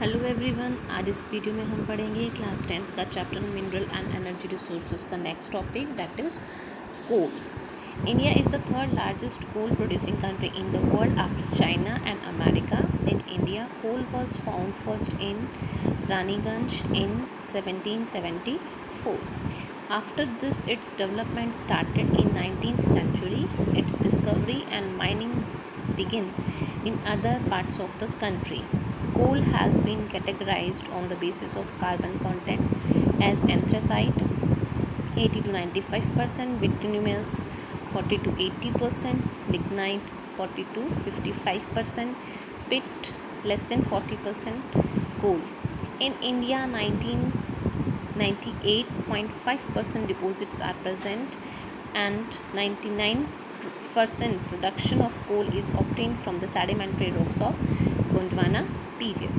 Hello everyone, आज इस video में हम पढ़ेंगे क्लास 10th का chapter mineral and energy resources का next topic that is coal. India is the third largest coal producing country in the world after China and America. In India coal was found first in Raniganj in 1774. After this, its development started in 19th century. Its discovery and mining began in other parts of the country. Coal has been categorized on the basis of carbon content as anthracite 80 to 95%, bituminous 40 to 80%, lignite 40 to 55%, pit less than 40% coal. In India, 98.5% deposits are present and 99% production of coal is obtained from the sedimentary rocks of Gondwana period.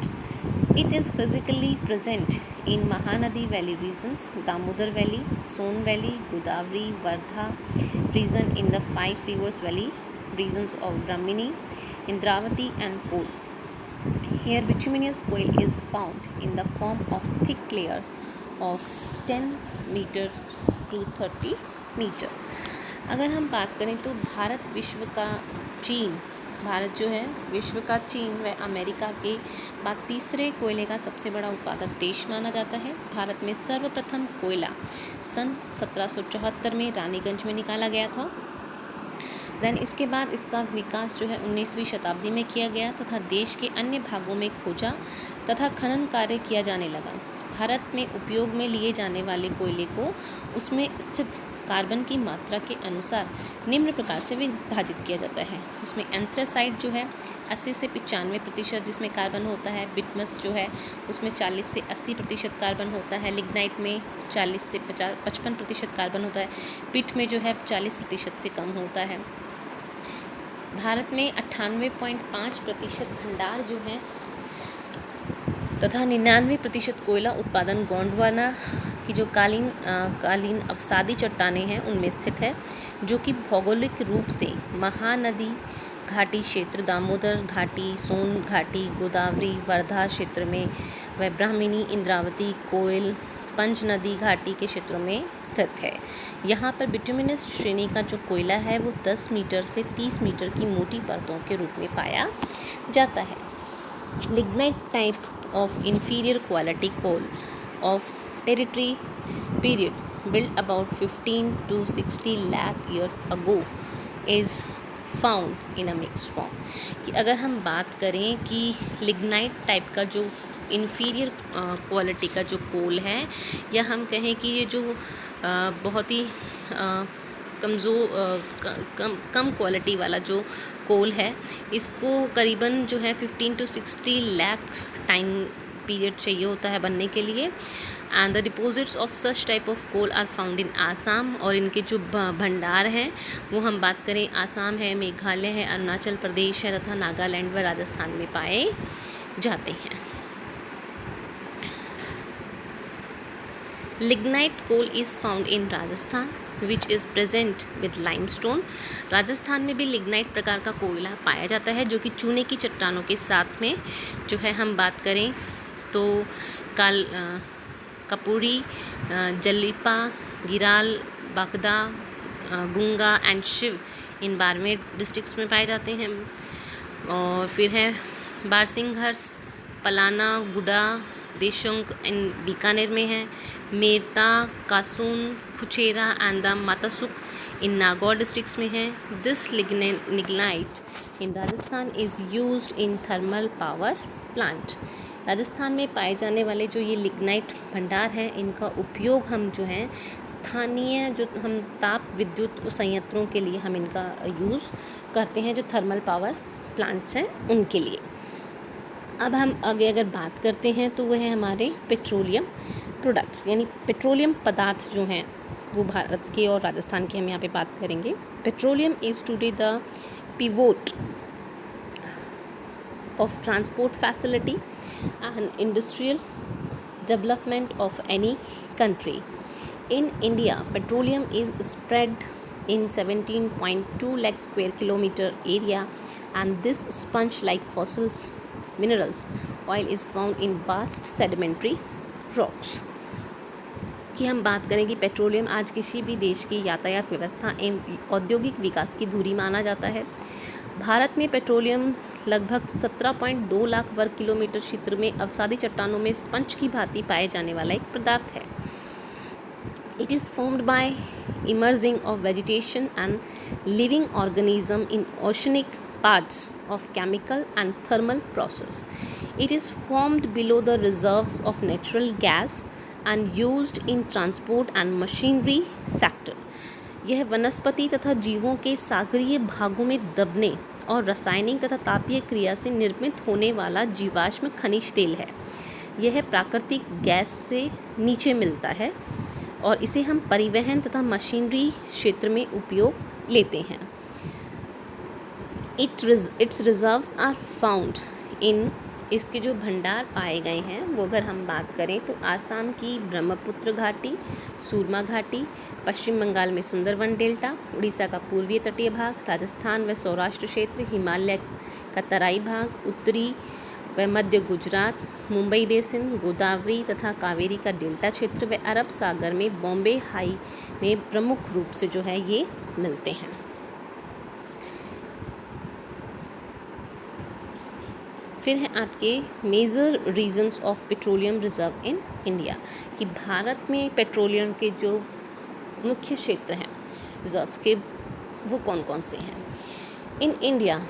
It is physically present in Mahanadi Valley regions, Damodar Valley, Son Valley, Godavari, Vardha region in the five rivers valley regions of Brahmini, Indravati and Kol. Here bituminous coal is found in the form of thick layers of 10 metre to 30 metre. अगर हम बात करें तो भारत जो है विश्व का चीन व अमेरिका के बाद तीसरे कोयले का सबसे बड़ा उत्पादक देश माना जाता है. भारत में सर्वप्रथम कोयला सन 1774 में रानीगंज में निकाला गया था. देन इसके बाद इसका विकास जो है 19वीं शताब्दी में किया गया तथा देश के अन्य भागों में खोजा तथा खनन कार्य किया जाने लगा. भारत में उपयोग में लिए जाने वाले कोयले को उसमें स्थित कार्बन की मात्रा के अनुसार निम्न प्रकार से विभाजित किया जाता है, जिसमें एंथ्रासाइट जो है 80 से 95% जिसमें कार्बन होता है. बिटमस जो है उसमें 40 से 80% कार्बन होता है. लिग्नाइट में 40 से 55% कार्बन होता है. पिट में जो है 40% से कम होता है. भारत में 98.5% भंडार जो है तथा 99% कोयला उत्पादन गोंडवाना की जो कालीन अवसादी चट्टानें हैं उनमें स्थित है, जो कि भौगोलिक रूप से महानदी घाटी क्षेत्र, दामोदर घाटी, सोन घाटी, गोदावरी, वर्धा क्षेत्र में व ब्राह्मणी, इंद्रावती, कोयल, पंच नदी घाटी के क्षेत्रों में स्थित है. यहाँ पर बिटुमिनस श्रेणी का जो कोयला है वो 10 मीटर से 30 मीटर की मोटी परतों के रूप में पाया जाता है. Lignite type of inferior quality coal of tertiary period built about 15 to 60 lakh years ago is found in a mixed form. कि अगर हम बात करें कि लिग्नाइट टाइप का जो इन्फीरियर क्वालिटी का जो कोल है, या हम कहें कि ये जो बहुत ही कम क्वालिटी वाला जो कोल है, इसको करीबन जो है 15 to 60 लाख टाइम पीरियड चाहिए होता है बनने के लिए. And the deposits of such type of coal are found in Assam. और इनके जो भंडार हैं वो हम बात करें आसाम है, मेघालय है, अरुणाचल प्रदेश है तथा नागालैंड व राजस्थान में पाए जाते हैं. Lignite coal is found in Rajasthan which is present with limestone. Rajasthan में भी लिग्नाइट प्रकार का कोयला पाया जाता है, जो कि चूने की चट्टानों के साथ में जो है हम बात करें तो Kapuri, Jalipa, Giral, Bagda, Gunga and Shiv in Barmer districts में पाए जाते हैं. और फिर है बारसिंघर्स, पलाना, गुडा, देशोंग इन बीकानेर में है. Merta, Kasun, Khuchera and the Matasukh in Nagaur districts में है. This lignite in Rajasthan is used in thermal power plant. Rajasthan में पाए जाने वाले जो ये लिग्नाइट भंडार हैं, इनका उपयोग हम जो हैं स्थानीय जो हम ताप विद्युत संयंत्रों के लिए हम इनका यूज़ करते हैं, जो थर्मल पावर प्लांट्स हैं उनके लिए. अब हम आगे अगर बात करते हैं तो वह है हमारे पेट्रोलियम प्रोडक्ट्स, यानी पेट्रोलियम पदार्थ जो हैं वो भारत के और राजस्थान के हम यहाँ पे बात करेंगे. Petroleum is today the pivot of transport facility and industrial development of any country. In India, petroleum is spread in 17.2 lakh square kilometer area, and this sponge like fossils minerals. Oil is found in vast sedimentary rocks. कि हम बात करें कि petroleum आज किसी भी देश की यातायात व्यवस्था एवं औद्योगिक विकास की धुरी माना जाता है। भारत में पेट्रोलियम लगभग 17.2 लाख वर्ग किलोमीटर क्षेत्र में अवसादी चट्टानों में स्पंज की भांति पाए जाने वाला एक पदार्थ है। It is formed by immersing of vegetation and living organism in oceanic parts of chemical and thermal process. It is formed below the reserves of natural gas and used in transport and machinery sector. यह वनस्पति तथा जीवों के सागरीय भागों में दबने और रासायनिक तथा तापीय क्रिया से निर्मित होने वाला जीवाश्म खनिज तेल है। यह प्राकृतिक गैस से नीचे मिलता है और इसे हम परिवहन तथा मशीनरी क्षेत्र में उपयोग लेते हैं। Its reserves are found in, इसके जो भंडार पाए गए हैं वो अगर हम बात करें तो आसाम की ब्रह्मपुत्र घाटी, सूरमा घाटी, पश्चिम बंगाल में सुंदरवन डेल्टा, उड़ीसा का पूर्वीय तटीय भाग, राजस्थान व सौराष्ट्र क्षेत्र, हिमालय का तराई भाग, उत्तरी व मध्य गुजरात, मुंबई बेसिन, गोदावरी तथा कावेरी का डेल्टा क्षेत्र व अरब सागर में बॉम्बे हाई में प्रमुख रूप से जो है ये मिलते हैं। फिर है आपके major regions of petroleum reserve in India, कि भारत में पेट्रोलियम के जो मुख्य क्षेत्र हैं रिजर्व्स के वो कौन कौन से हैं। In India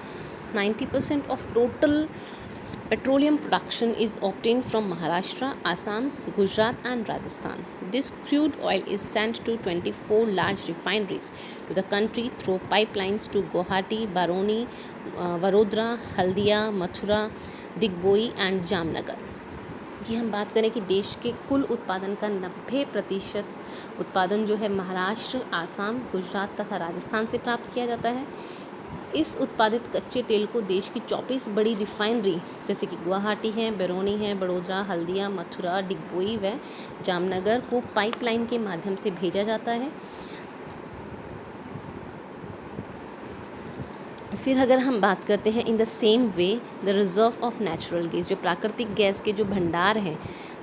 90% of total petroleum production is obtained from Maharashtra, Assam, Gujarat and Rajasthan. This crude oil is sent to 24 large refineries to the country through pipelines to Guwahati, Baroni, Vadodara, Haldia, Mathura, Digboi and Jamnagar. कि हम बात करें कि देश के कुल उत्पादन का 90% उत्पादन जो है महाराष्ट्र, आसाम, गुजरात तथा राजस्थान से प्राप्त किया जाता है। इस उत्पादित कच्चे तेल को देश की 24 बड़ी रिफाइनरी जैसे कि गुवाहाटी है, बरौनी है, बड़ोदरा, हल्दिया, मथुरा, डिगबोई व जामनगर को पाइपलाइन के माध्यम से भेजा जाता है। फिर अगर हम बात करते हैं in the same way the reserve of natural gas, जो प्राकृतिक गैस के जो भंडार हैं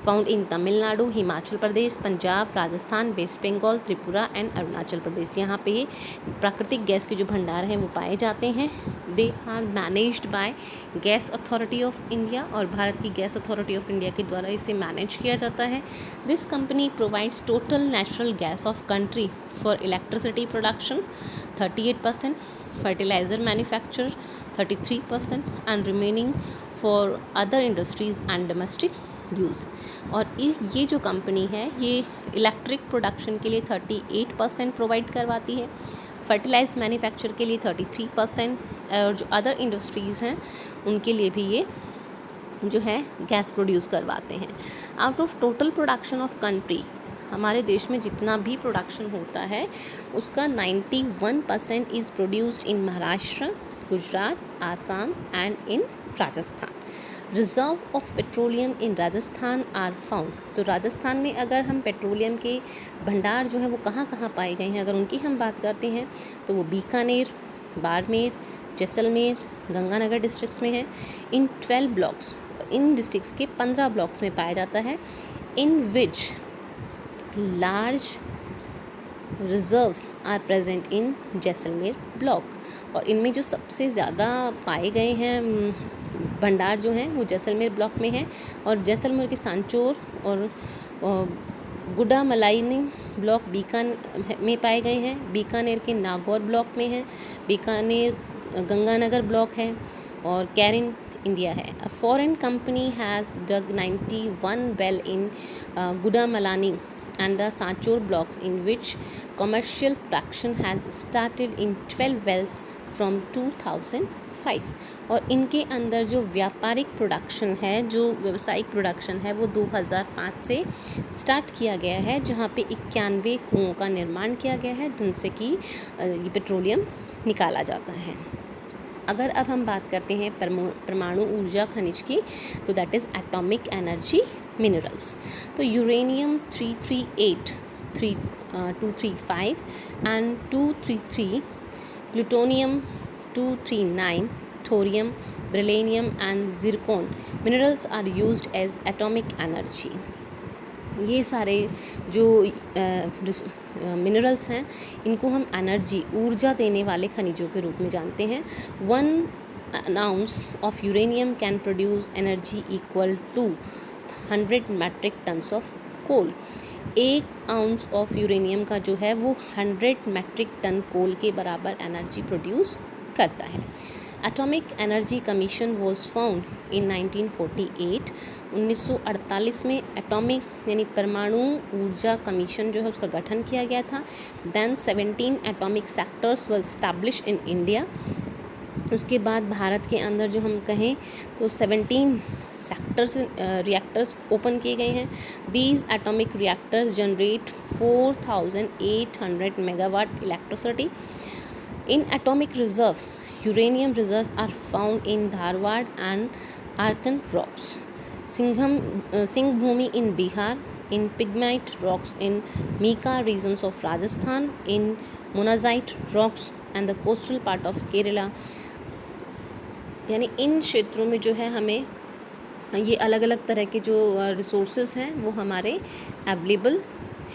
found in Tamil Nadu, Himachal Pradesh, Punjab, Rajasthan, West Bengal, Tripura and Arunachal Pradesh. यहाँ पे प्राकृतिक गैस के जो भंडार हैं वो पाए जाते हैं। They are managed by gas authority of India, और भारत की गैस अथॉरिटी ऑफ इंडिया के द्वारा इसे मैनेज किया जाता है। This company provides total natural gas off country for electricity production 38%, fertilizer manufacture 33% and remaining for other industries and domestic use. और ये जो कंपनी है ये इलेक्ट्रिक प्रोडक्शन के लिए 38% प्रोवाइड करवाती है, फर्टिलाइज मैन्युफैक्चर के लिए 33%, और जो अदर इंडस्ट्रीज़ हैं उनके लिए भी ये जो है गैस प्रोड्यूस करवाते हैं। Out of total production of country, हमारे देश में जितना भी प्रोडक्शन होता है उसका 91% is produced in Maharashtra, Gujarat, Assam and in Rajasthan. Reserve of petroleum in Rajasthan are found, तो राजस्थान में अगर हम पेट्रोलियम के भंडार जो है वो कहाँ कहाँ पाए गए हैं अगर उनकी हम बात करते हैं तो वो बीकानेर, बाड़मेर, जैसलमेर, गंगानगर डिस्ट्रिक्ट्स में है। इन 12 ब्लॉक्स, इन डिस्ट्रिक्ट्स के 15 ब्लॉक्स में पाया जाता है। In which large reserves are present in Jaisalmer block, और इनमें जो सबसे ज़्यादा पाए गए हैं भंडार जो हैं वो जैसलमेर ब्लॉक में है, और जैसलमेर के सांचौर और गुडामलाइनी ब्लॉक बीकानेर में पाए गए हैं। बीकानेर के नागौर ब्लॉक में है, बीकानेर गंगानगर ब्लॉक है, और कैरिन इंडिया है। A foreign company has dug 91 well in Gudamalani and the Sanchor blocks in which commercial production has started in 12 wells from 2005, और इनके अंदर जो व्यापारिक प्रोडक्शन है, जो व्यावसायिक प्रोडक्शन है वो 2005 से स्टार्ट किया गया है, जहाँ पे 91 कुओं का निर्माण किया गया है जिनसे कि ये पेट्रोलियम निकाला जाता है। अगर अब हम बात करते हैं परमाणु ऊर्जा खनिज की, तो that is atomic energy minerals. तो uranium 338, 235 and 233, plutonium 239, thorium, beryllium and zircon minerals are used as atomic energy. ये सारे जो मिनरल्स हैं इनको हम एनर्जी ऊर्जा देने वाले खनिजों के रूप में जानते हैं. 1 ounce of uranium can produce energy equal to 100 metric tons of coal. 1 ounce of uranium का जो है वो 100 मेट्रिक टन कोल के बराबर एनर्जी प्रोड्यूस करता है. Atomic energy commission was found in 1948. 1948 में एटॉमिक यानी परमाणु ऊर्जा कमीशन जो है उसका गठन किया गया था. Then 17 atomic sectors were establish in India. उसके बाद भारत के अंदर जो हम कहें तो 17 सेक्टर्स रिएक्टर्स ओपन किए गए हैं. These atomic reactors generate 4800 megawatt electricity. In atomic reserves uranium reserves are found in Dharwad and Arkan rocks, Singhbhumi in Bihar, in pigmite rocks in Mika regions of Rajasthan, in monazite rocks and the coastal part of Kerala. यानी इन क्षेत्रों में जो है हमें ये अलग अलग तरह के जो रिसोर्सेज हैं वो हमारे अवेलेबल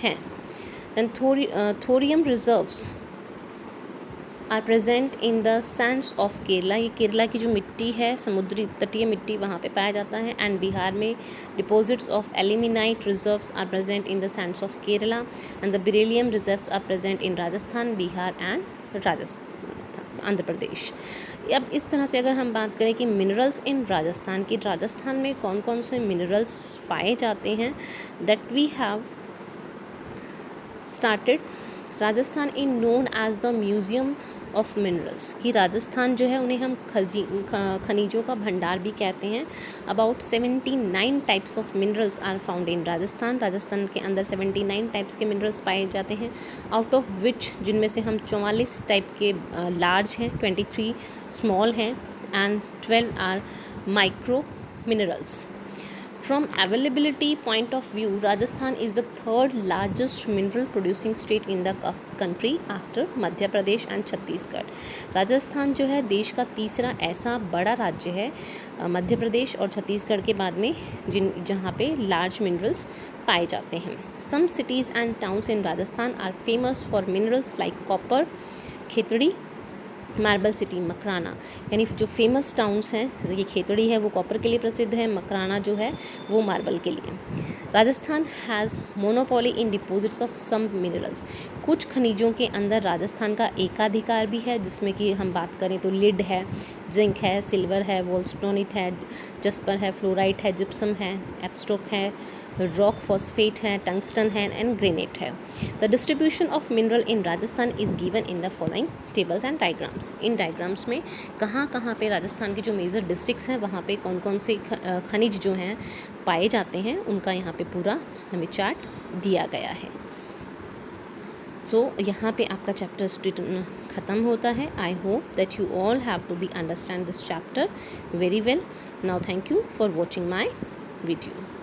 हैं. Than thorium reserves are present in the sands of Kerala. ये केरला की जो मिट्टी है समुद्री तटीय मिट्टी वहाँ पे पाया जाता है. एंड बिहार में deposits of aluminite reserves are present in the sands of Kerala. And the beryllium reserves are present in Rajasthan, Bihar and Rajasthan, Andhra Pradesh. अब इस तरह से अगर हम बात करें कि मिनरल्स इन राजस्थान की, राजस्थान में कौन कौन से मिनरल्स पाए जाते हैं, that we have started Rajasthan in known as the museum of minerals. कि राजस्थान जो है उन्हें हम खनिजों का भंडार भी कहते हैं. About 79 types of minerals are found in Rajasthan. Rajasthan के अंदर 79 टाइप्स के मिनरल्स पाए जाते हैं. आउट ऑफ विच जिनमें से हम 44 टाइप के लार्ज हैं, 23 स्मॉल हैं and 12 are micro minerals. From availability point of view, Rajasthan is the third largest mineral producing state in the country after Madhya Pradesh and Chhattisgarh. Rajasthan जो है देश का तीसरा ऐसा बड़ा राज्य है मध्य प्रदेश और छत्तीसगढ़ के बाद में जहाँ पे लार्ज मिनरल्स पाए जाते हैं. Some cities and towns in Rajasthan are famous for minerals like copper, Khetri, marble city, Makrana. यानी जो फेमस टाउन्स हैं जैसे कि खेतड़ी है वो कॉपर के लिए प्रसिद्ध है, मकराना जो है वो मार्बल के लिए. Rajasthan has monopoly in deposits of some minerals. कुछ खनिजों के अंदर राजस्थान का एकाधिकार भी है, जिसमें कि हम बात करें तो लिड है, जिंक है, सिल्वर है, वोल्स्टोनिट है, जस्पर है, फ्लोराइट है, जिप्सम है, एप्स्टॉक है, रॉक फॉस्फेट है, टंगस्टन है एंड ग्रेनाइट है. The distribution of mineral in Rajasthan is given in the following tables and diagrams. In diagrams में कहाँ कहाँ पे राजस्थान के जो मेजर डिस्ट्रिक्ट्स हैं वहाँ पे कौन कौन से खनिज जो हैं पाए जाते हैं उनका यहाँ पे पूरा हमें चार्ट दिया गया है. सो यहाँ पे आपका चैप्टर ख़त्म होता है. I hope that you all have to be understand this chapter very well. Now thank you for watching my video.